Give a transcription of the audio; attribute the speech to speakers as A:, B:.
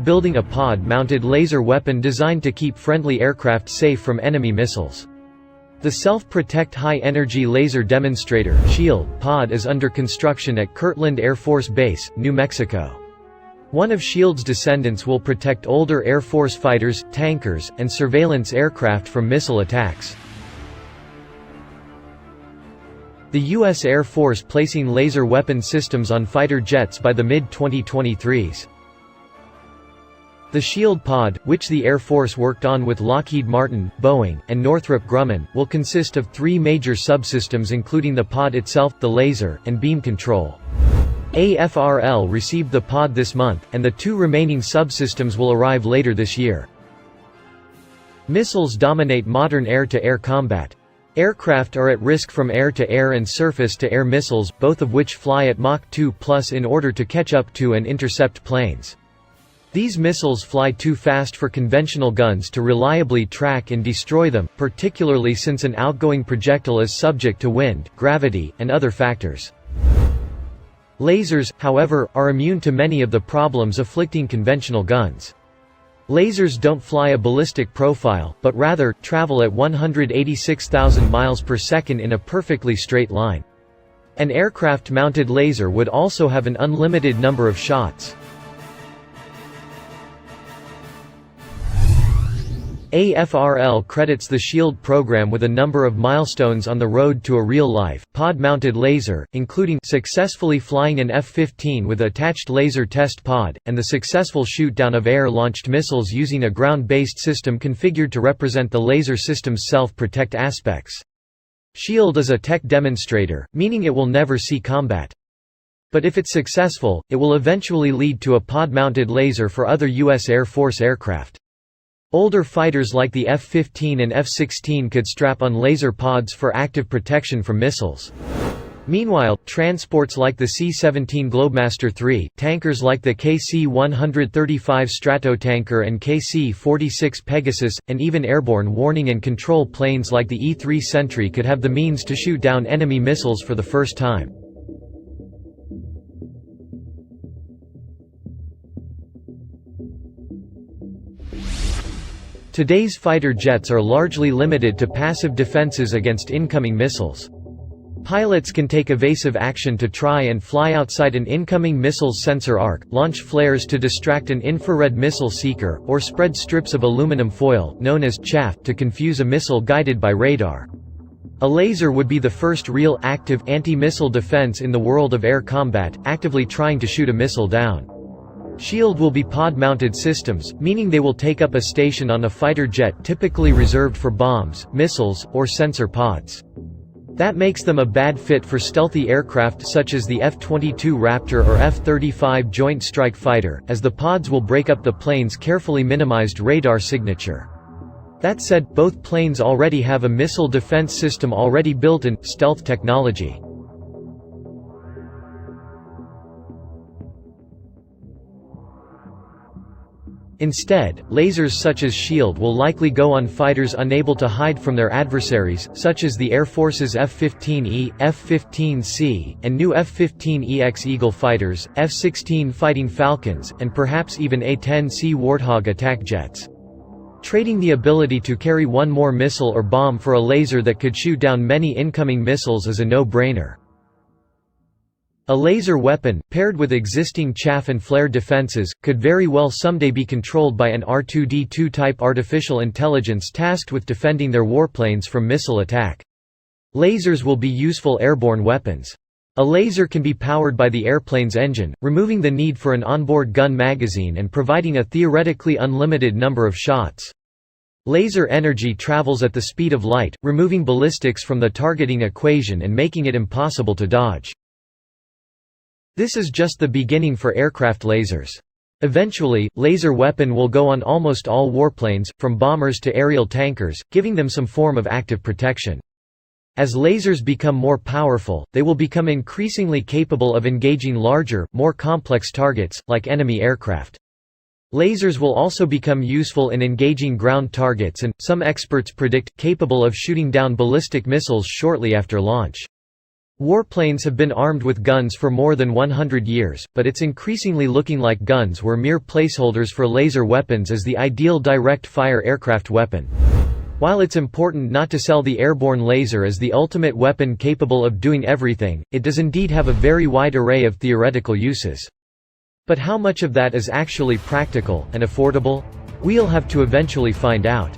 A: building a pod-mounted laser weapon designed to keep friendly aircraft safe from enemy missiles. The Self-Protect High-Energy Laser Demonstrator (SHIELD) pod is under construction at Kirtland Air Force Base, New Mexico. One of SHIELD's descendants will protect older Air Force fighters, tankers, and surveillance aircraft from missile attacks. The U.S. Air Force placing laser weapon systems on fighter jets by the mid-2023s. The SHIELD pod, which the Air Force worked on with Lockheed Martin, Boeing, and Northrop Grumman, will consist of 3 major subsystems including the pod itself, the laser, and beam control. AFRL received the pod this month, and the 2 remaining subsystems will arrive later this year. Missiles dominate modern air-to-air combat. Aircraft are at risk from air-to-air and surface-to-air missiles, both of which fly at Mach 2+ in order to catch up to and intercept planes. These missiles fly too fast for conventional guns to reliably track and destroy them, particularly since an outgoing projectile is subject to wind, gravity, and other factors. Lasers, however, are immune to many of the problems afflicting conventional guns. Lasers don't fly a ballistic profile, but rather, travel at 186,000 miles per second in a perfectly straight line. An aircraft-mounted laser would also have an unlimited number of shots. AFRL credits the SHIELD program with a number of milestones on the road to a real-life, pod-mounted laser, including successfully flying an F-15 with attached laser test pod, and the successful shoot-down of air-launched missiles using a ground-based system configured to represent the laser system's self-protect aspects. SHIELD is a tech demonstrator, meaning it will never see combat. But if it's successful, it will eventually lead to a pod-mounted laser for other U.S. Air Force aircraft. Older fighters like the F-15 and F-16 could strap on laser pods for active protection from missiles. Meanwhile, transports like the C-17 Globemaster III, tankers like the KC-135 Stratotanker and KC-46 Pegasus, and even airborne warning and control planes like the E-3 Sentry could have the means to shoot down enemy missiles for the first time. Today's fighter jets are largely limited to passive defenses against incoming missiles. Pilots can take evasive action to try and fly outside an incoming missile's sensor arc, launch flares to distract an infrared missile seeker, or spread strips of aluminum foil, known as chaff, to confuse a missile guided by radar. A laser would be the first real, active, anti-missile defense in the world of air combat, actively trying to shoot a missile down. SHIELD will be pod-mounted systems, meaning they will take up a station on a fighter jet typically reserved for bombs, missiles, or sensor pods. That makes them a bad fit for stealthy aircraft such as the F-22 Raptor or F-35 Joint Strike Fighter, as the pods will break up the plane's carefully minimized radar signature. That said, both planes already have a missile defense system already built in, stealth technology. Instead, lasers such as SHIELD will likely go on fighters unable to hide from their adversaries, such as the Air Force's F-15E, F-15C, and new F-15EX Eagle fighters, F-16 Fighting Falcons, and perhaps even A-10C Warthog attack jets. Trading the ability to carry one more missile or bomb for a laser that could shoot down many incoming missiles is a no-brainer. A laser weapon, paired with existing chaff and flare defenses, could very well someday be controlled by an R2-D2-type artificial intelligence tasked with defending their warplanes from missile attack. Lasers will be useful airborne weapons. A laser can be powered by the airplane's engine, removing the need for an onboard gun magazine and providing a theoretically unlimited number of shots. Laser energy travels at the speed of light, removing ballistics from the targeting equation and making it impossible to dodge. This is just the beginning for aircraft lasers. Eventually, laser weapon will go on almost all warplanes, from bombers to aerial tankers, giving them some form of active protection. As lasers become more powerful, they will become increasingly capable of engaging larger, more complex targets, like enemy aircraft. Lasers will also become useful in engaging ground targets and, some experts predict, capable of shooting down ballistic missiles shortly after launch. Warplanes have been armed with guns for more than 100 years, but it's increasingly looking like guns were mere placeholders for laser weapons as the ideal direct-fire aircraft weapon. While it's important not to sell the airborne laser as the ultimate weapon capable of doing everything, it does indeed have a very wide array of theoretical uses. But how much of that is actually practical and affordable? We'll have to eventually find out.